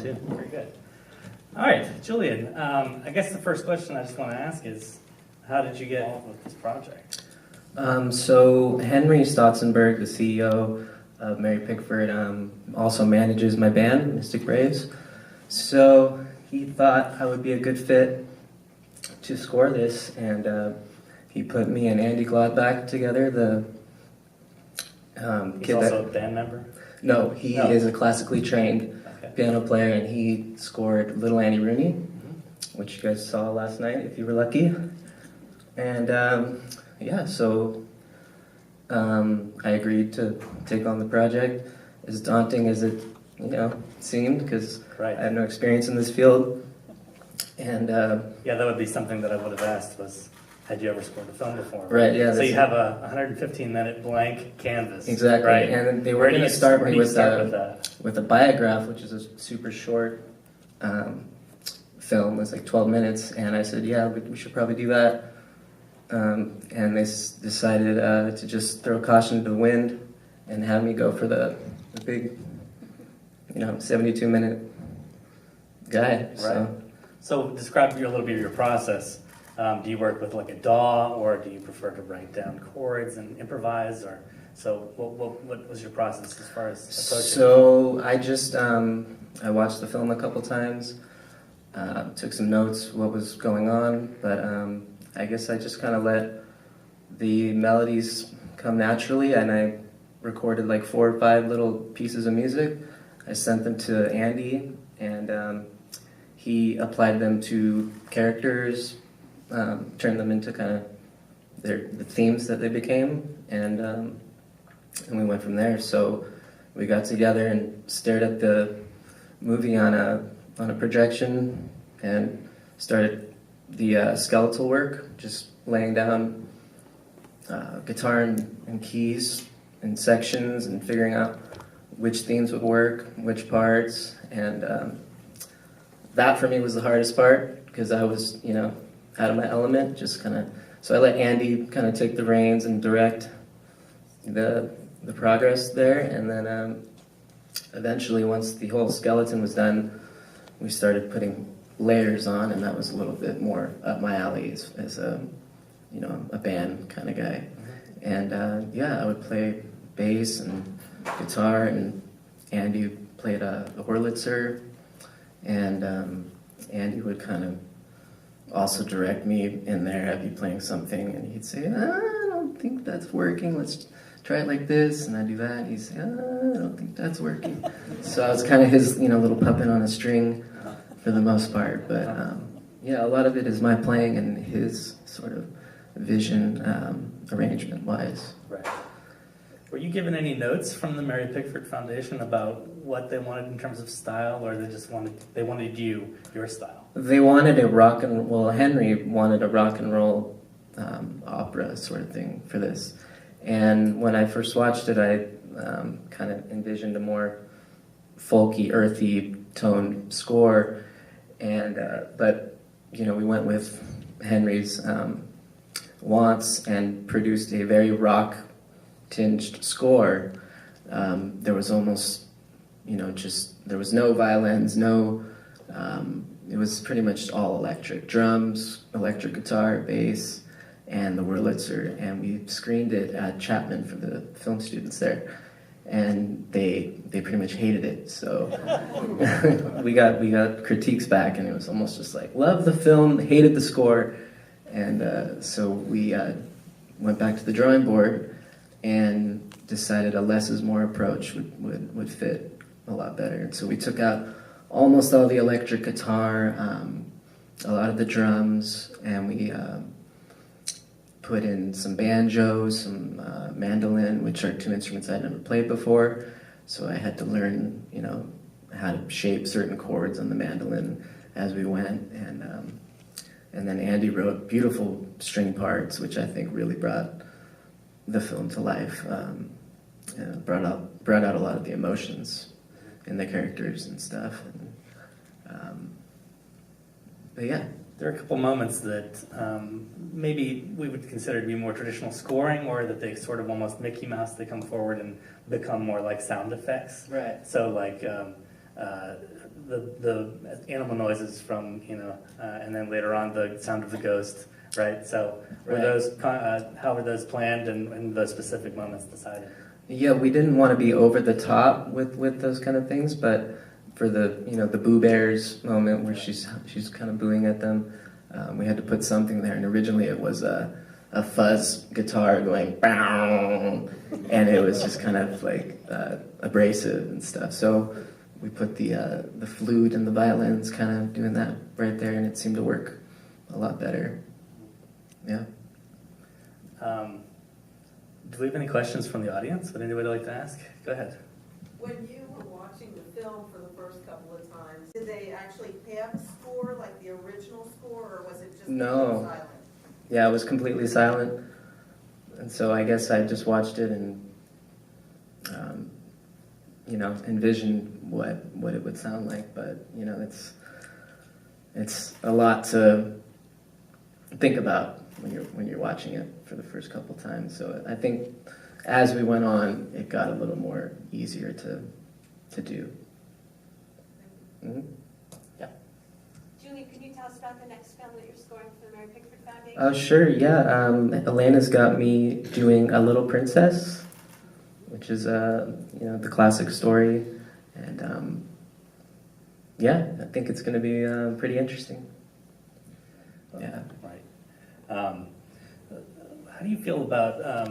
Too. Very good. All right, Julian, I guess the first question I just want to ask is, how did you get involved with this project? So Henry Stotzenberg, the CEO of Mary Pickford, also manages my band, Mystic Braves. So he thought I would be a good fit to score this, and he put me and Andy Gladbach together. The He's kid also a band member? No, he is a classically trained piano player, and he scored Little Annie Rooney, which you guys saw last night if you were lucky. And yeah, so I agreed to take on the project, as daunting as it seemed, because I have no experience in this field. And yeah, that would be something that I would have asked was, had you ever scored a film before? Right, yeah. So you have a 115-minute blank canvas. Exactly, right? And they were going to start me with a biograph, which is a super short film. It's like 12 minutes, and I said, yeah, we should probably do that. And they decided to just throw caution to the wind and have me go for the big, 72-minute guy. Right. So describe a little bit of your process. Do you work with like a DAW, or do you prefer to write down chords and improvise? Or so what was your process as far as approaching? So I just I watched the film a couple times, took some notes what was going on, but I guess I just kind of let the melodies come naturally, and I recorded like 4 or 5 little pieces of music. I sent them to Andy, and he applied them to characters, turned them into kind of the themes that they became, and we went from there. So we got together and stared at the movie on a projection and started the skeletal work, just laying down guitar and keys and sections and figuring out which themes would work, which parts, and that for me was the hardest part, because I was, out of my element, just kind of. So I let Andy kind of take the reins and direct the progress there, and then eventually, once the whole skeleton was done, we started putting layers on, and that was a little bit more up my alley as a band kind of guy. And yeah, I would play bass and guitar, and Andy played a Wurlitzer, and Andy would kind of also direct me in there. I'd be playing something, and he'd say, I don't think that's working, let's try it like this, and I'd do that, and he'd say, I don't think that's working. So I was kind of his little puppet on a string for the most part, but yeah, a lot of it is my playing and his sort of vision, arrangement-wise. Right. Were you given any notes from the Mary Pickford Foundation about what they wanted in terms of style, or they wanted your style? They wanted Henry wanted a rock and roll opera sort of thing for this. And when I first watched it, I kind of envisioned a more folky, earthy toned score. And but we went with Henry's wants and produced a very rock-tinged score. There was almost, there was no violins, it was pretty much all electric. Drums, electric guitar, bass, and the Wurlitzer. And we screened it at Chapman for the film students there. And they pretty much hated it. So we got critiques back, and it was almost just like, love the film, hated the score. And so we went back to the drawing board and decided a less is more approach would fit a lot better. And so we took out almost all the electric guitar, a lot of the drums, and we put in some banjos, some mandolin, which are 2 instruments I'd never played before. So I had to learn, how to shape certain chords on the mandolin as we went. And then Andy wrote beautiful string parts, which I think really brought the film to life. Brought out a lot of the emotions in the characters and stuff. But yeah. There are a couple moments that maybe we would consider to be more traditional scoring, or that they sort of almost Mickey Mouse, they come forward and become more like sound effects. Right. So like the animal noises from, and then later on the sound of the ghost, right? So were Right. those how were those planned and the specific moments decided? Yeah, we didn't want to be over the top with those kind of things, but for the Boo Bears moment where she's kind of booing at them, we had to put something there. And originally it was a fuzz guitar going bow, and it was just kind of like abrasive and stuff. So we put the flute and the violins kind of doing that right there, and it seemed to work a lot better. Yeah. Do we have any questions from the audience? Would anybody like to ask? Go ahead. When you were watching the film for the first couple of times, did they actually have a score like the original score, or was it just No. silent? Yeah, it was completely silent, and so I guess I just watched it and envisioned what it would sound like. But it's a lot to think about when you're watching it for the first couple times. So I think as we went on, it got a little more easier to do. Mm-hmm. Julie, can you tell us about the next film that you're scoring for the Mary Pickford Foundation? Oh, sure, yeah. Elena's got me doing A Little Princess, which is the classic story, and I think it's going to be pretty interesting. Yeah. Right. How do you feel about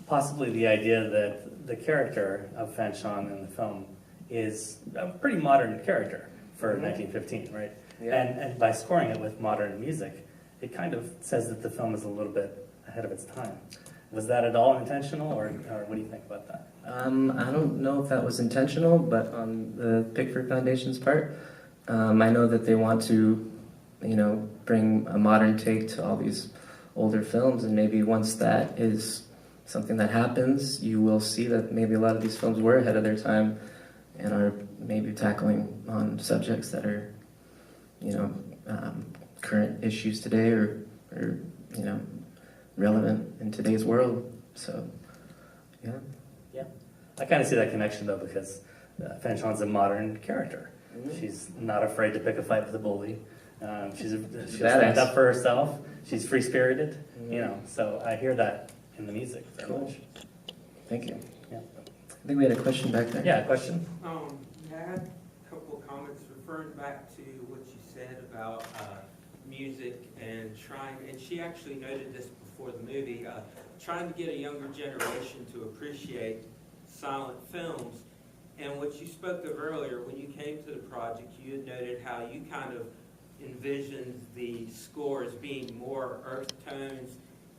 possibly the idea that the character of Fanchon in the film is a pretty modern character for 1915, right? Yeah. And by scoring it with modern music, it kind of says that the film is a little bit ahead of its time. Was that at all intentional, or what do you think about that? I don't know if that was intentional, but on the Pickford Foundation's part, I know that they want to, bring a modern take to all these older films, and maybe once that is something that happens, you will see that maybe a lot of these films were ahead of their time and are maybe tackling on subjects that are, current issues today or relevant in today's world. So, yeah. Yeah. I kind of see that connection, though, because Fanchon's a modern character. Mm-hmm. She's not afraid to pick a fight with a bully. She'll Badass. stand up for herself. She's free-spirited, Mm-hmm. So I hear that in the music very Cool. much. Thank you. Yeah. I think we had a question back there. Yeah, question? I had a couple of comments referring back to what you said about music and and she actually noted this before the movie, trying to get a younger generation to appreciate silent films. And what you spoke of earlier, when you came to the project, you had noted how you kind of envisioned the score as being more earth tones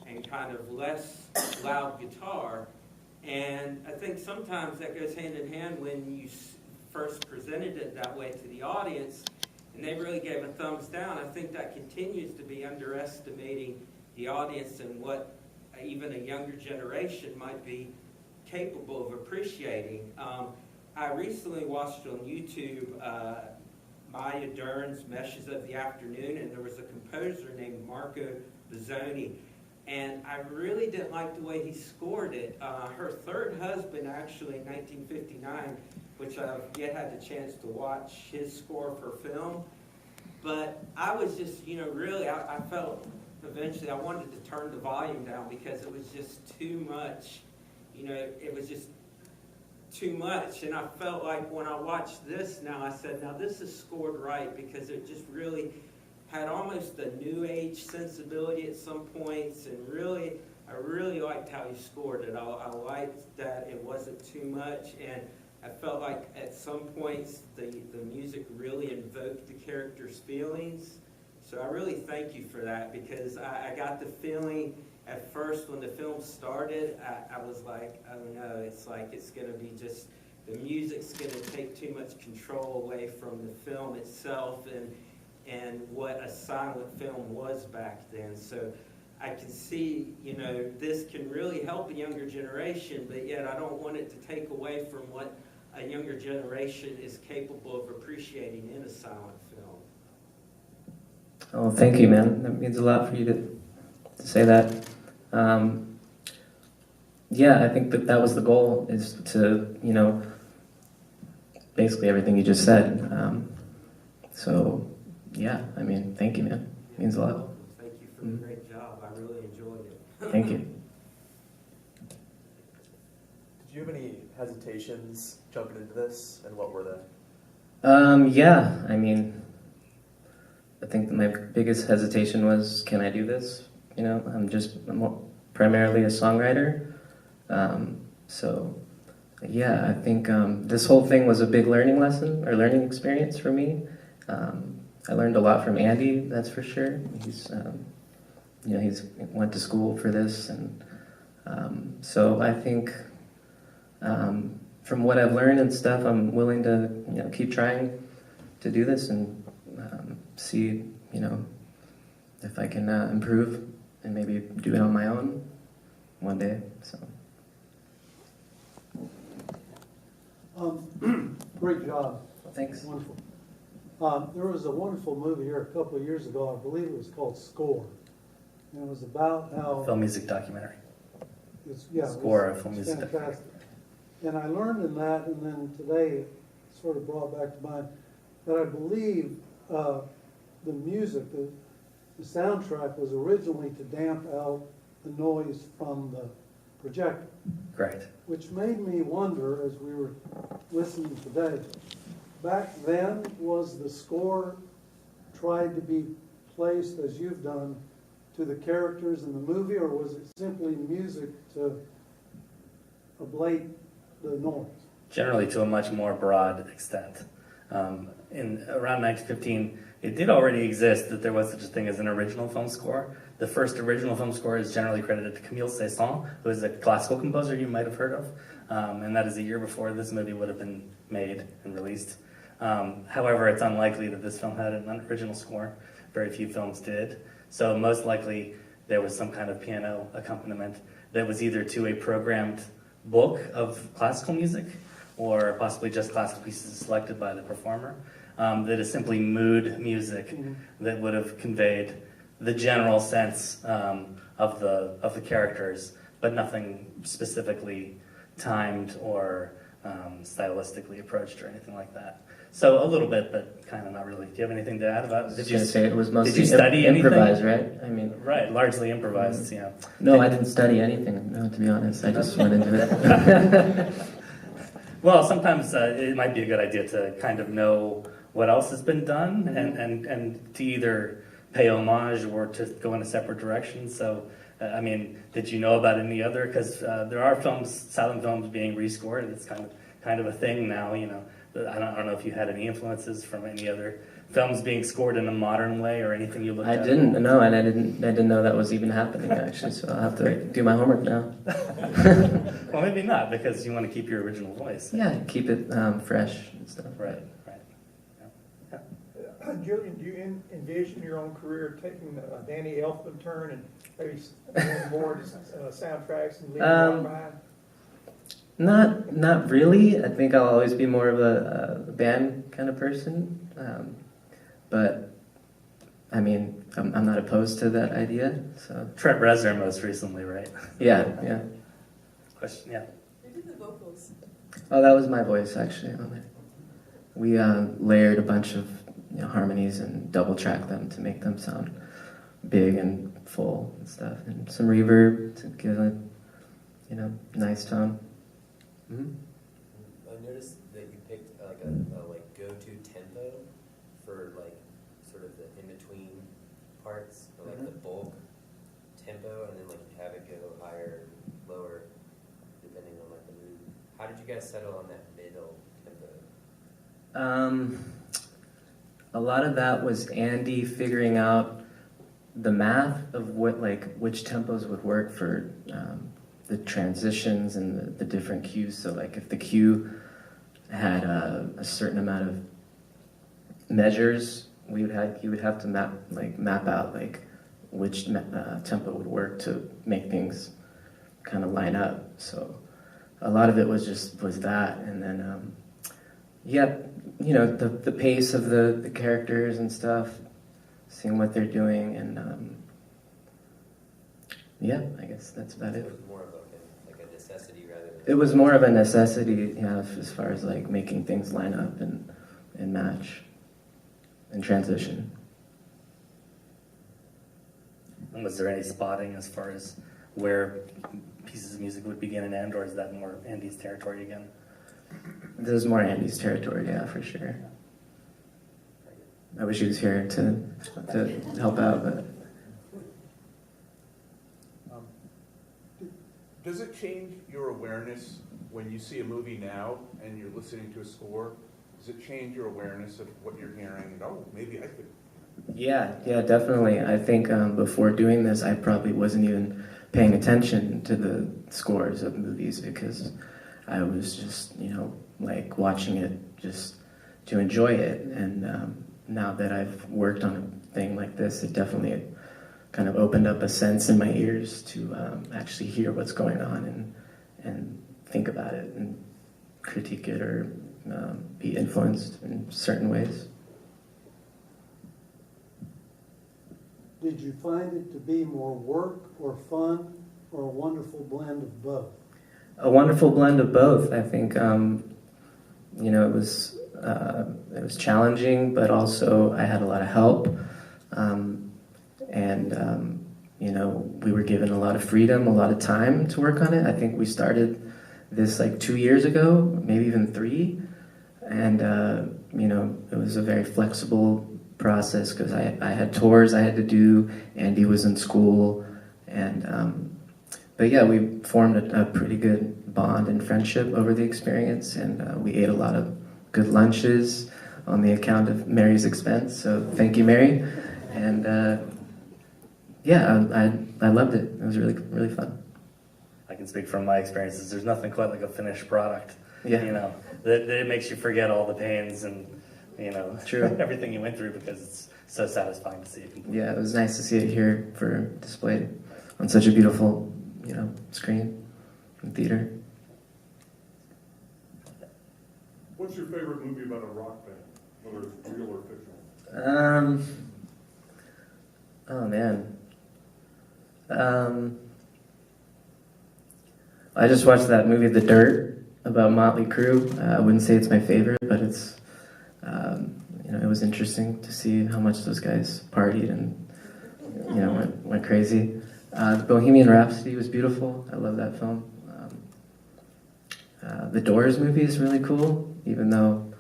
and kind of less loud guitar. And I think sometimes that goes hand in hand when you first presented it that way to the audience, and they really gave a thumbs down. I think that continues to be underestimating the audience and what even a younger generation might be capable of appreciating. I recently watched on YouTube Maya Dern's Meshes of the Afternoon, and there was a composer named Marco Bizzoni, and I really didn't like the way he scored it. Her third husband, actually, in 1959, which I've yet had the chance to watch his score for film, but I was just, really, I felt eventually I wanted to turn the volume down because it was just too much. It was just too much, and I felt like when I watched this now, I said, now this is scored right, because it just really had almost a new age sensibility at some points, and I really liked how he scored it. I liked that it wasn't too much, and I felt like at some points the music really invoked the character's feelings. So I really thank you for that, because I got the feeling at first when the film started, I was like, I don't know, it's like it's going to be just, the music's going to take too much control away from the film itself and what a silent film was back then. So I can see, this can really help a younger generation, but yet I don't want it to take away from what a younger generation is capable of appreciating in a silent film. Oh, thank you, man. That means a lot for you to say that. I think that was the goal, is to, basically everything you just said. So, yeah, I mean, thank you, man. It means a lot. Thank you for the great job. I really enjoyed it. Thank you. Did you have any hesitations jumping into this, and what were they? Yeah, I mean, I think that my biggest hesitation was, can I do this? You know, I'm primarily a songwriter. So, yeah, I think this whole thing was a big learning lesson, or learning experience for me. I learned a lot from Andy, that's for sure. He's went to school for this, and so I think from what I've learned and stuff, I'm willing to keep trying to do this and see if I can improve and maybe do it on my own one day. So. Great job. Thanks. Wonderful. There was a wonderful movie here a couple of years ago. I believe it was called Score. And it was about how Film music documentary. Score, a film music fantastic. And I learned in that, and then today it sort of brought back to mind that I believe the music, the soundtrack was originally to damp out the noise from the projector. Great. Which made me wonder, as we were listening today, back then, was the score tried to be placed, as you've done, to the characters in the movie, or was it simply music to ablate the noise? Generally to a much more broad extent. In around 1915, it did already exist that there was such a thing as an original film score. The first original film score is generally credited to Camille Saint-Saëns, who is a classical composer you might have heard of, and that is a year before this movie would have been made and released. However, it's unlikely that this film had an original score. Very few films did. So most likely there was some kind of piano accompaniment that was either to a programmed book of classical music or possibly just classical pieces selected by the performer, that is simply mood music that would have conveyed the general sense of the characters, but nothing specifically timed or stylistically approached or anything like that. So a little bit, but kind of not really. Do you have anything to add about it? Did you say it was mostly did you study improvised, right? I mean, right, largely improvised. Yeah. No, I didn't study anything. No, to be honest, I just went into it. Well, sometimes it might be a good idea to kind of know what else has been done and to either pay homage or to go in a separate direction. So, I mean, did you know about any other? Because there are silent films being rescored. It's kind of a thing now, you know. I don't know if you had any influences from any other films being scored in a modern way or anything you looked at. I didn't know, and I didn't know that was even happening actually. So I'll have to do my homework now. Well, maybe not, because you want to keep your original voice. Yeah, keep it fresh and stuff. Right. Yeah. Julian, do you envision your own career taking a Danny Elfman turn and maybe doing more soundtracks and leaving one behind? Not really. I think I'll always be more of a band kind of person. But I mean, I'm not opposed to that idea. So Trent Reznor most recently, right? Yeah. Question, yeah. Who did the vocals? Oh, that was my voice actually on it. We layered a bunch of harmonies and double tracked them to make them sound big and full and stuff, and some reverb to give a nice tone. Mm-hmm. I noticed that you picked a go-to tempo for sort of the in-between parts, or the bulk tempo, and then you have it go higher, lower, depending on the mood. How did you guys settle on that middle tempo? A lot of that was Andy figuring out the math of which tempos would work for the transitions and the different cues. So if the cue had a certain amount of measures, he would have to map out which tempo would work to make things kind of line up. So a lot of it was that, and then the pace of the characters and stuff, seeing what they're doing, and I guess that's about it. It was more of a necessity rather than It was more of a necessity, yeah, as far as like making things line up and match and transition. And was there any spotting as far as where pieces of music would begin and end, or is that more Andy's territory again? This is more Andy's territory, yeah, for sure. I wish he was here to help out, but Does it change your awareness when you see a movie now and you're listening to a score? Does it change your awareness of what you're hearing? And, oh, maybe I could. yeah, definitely. I think before doing this, I probably wasn't even paying attention to the scores of movies because I was just, like watching it just to enjoy it. And now that I've worked on a thing like this, it definitely kind of opened up a sense in my ears to actually hear what's going on and think about it and critique it or be influenced in certain ways. Did you find it to be more work or fun or a wonderful blend of both? A wonderful blend of both. I think it was challenging, but also I had a lot of help. We were given a lot of freedom, a lot of time to work on it. I think we started this like 2 years ago, maybe even 3. And, it was a very flexible process because I had tours I had to do. Andy was in school. But yeah, we formed a pretty good bond and friendship over the experience. And we ate a lot of good lunches on the account of Mary's expense. So thank you, Mary. And I loved it. It was really, really fun. I can speak from my experiences. There's nothing quite like a finished product. Yeah. That it makes you forget all the pains and, True. everything you went through because it's so satisfying to see it complete. Yeah, it was nice to see it here for display on such a beautiful, screen in theater. What's your favorite movie about a rock band, whether it's real or fictional? Oh man. I just watched that movie The Dirt about Motley Crue. I wouldn't say it's my favorite, but it's it was interesting to see how much those guys partied and went crazy. The Bohemian Rhapsody was beautiful. I love that film. The Doors movie is really cool, even though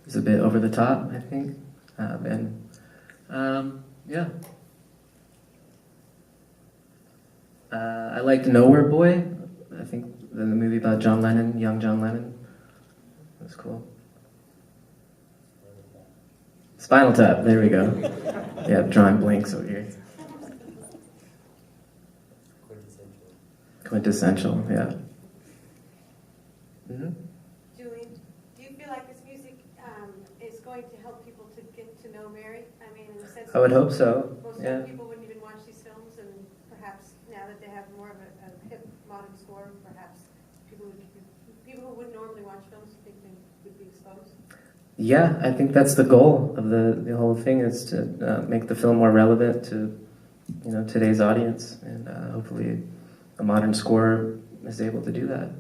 it's a bit over the top, I think. I liked Nowhere Boy. I think the movie about John Lennon, young John Lennon. It was cool. Spinal Tap, there we go. Yeah, drawing blanks over here. Quintessential, yeah. Mm-hmm. Julie, do you feel like this music is going to help people to get to know Mary? I mean, in the sense I would hope so, most yeah. people wouldn't even watch these films, and perhaps now that they have more of a hip modern score, perhaps people who wouldn't normally watch films think they would be exposed. Yeah, I think that's the goal of the whole thing is to make the film more relevant to today's audience, and hopefully a modern score is able to do that.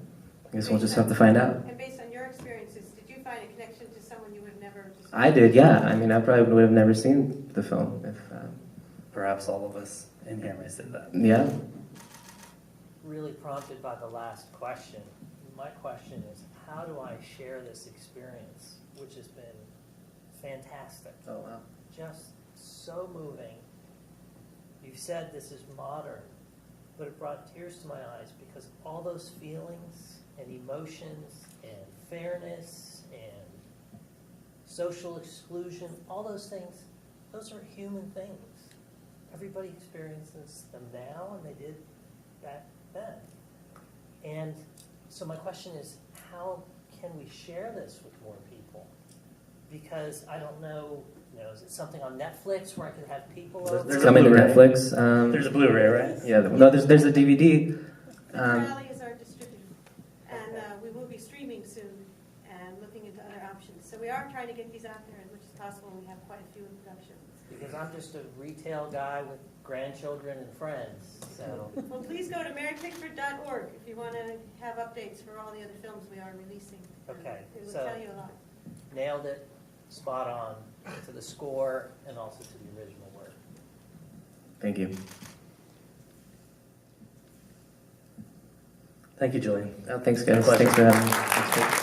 I guess we'll just have to find out. And based on your experiences, did you find a connection to someone you would have never just... I did, yeah. I mean, I probably would have never seen the film if... Perhaps all of us in here may say that. Yeah. Really prompted by the last question. My question is, how do I share this experience, which has been fantastic. Oh, wow. Just so moving. You said this is modern, but it brought tears to my eyes because all those feelings and emotions and fairness and social exclusion, all those things, those are human things. Everybody experiences them now, and they did back then. And so my question is, how can we share this with more people? Because I don't know, is it something on Netflix where I could have people over? It's coming to Netflix. There's a Blu-ray, right? Yeah, no, there's a DVD. Rally is our distributor, and we will be streaming soon and looking into other options. So we are trying to get these out there, which is possible, and we have quite a few in production. Because I'm just a retail guy with grandchildren and friends, so. Well, please go to marypickford.org if you want to have updates for all the other films we are releasing. Okay, It will so- tell you a lot. Nailed it, spot on, to the score and also to the original work. Thank you. Thank you, Julian. Oh, thanks, guys. Pleasure. Thanks for having me. That's great.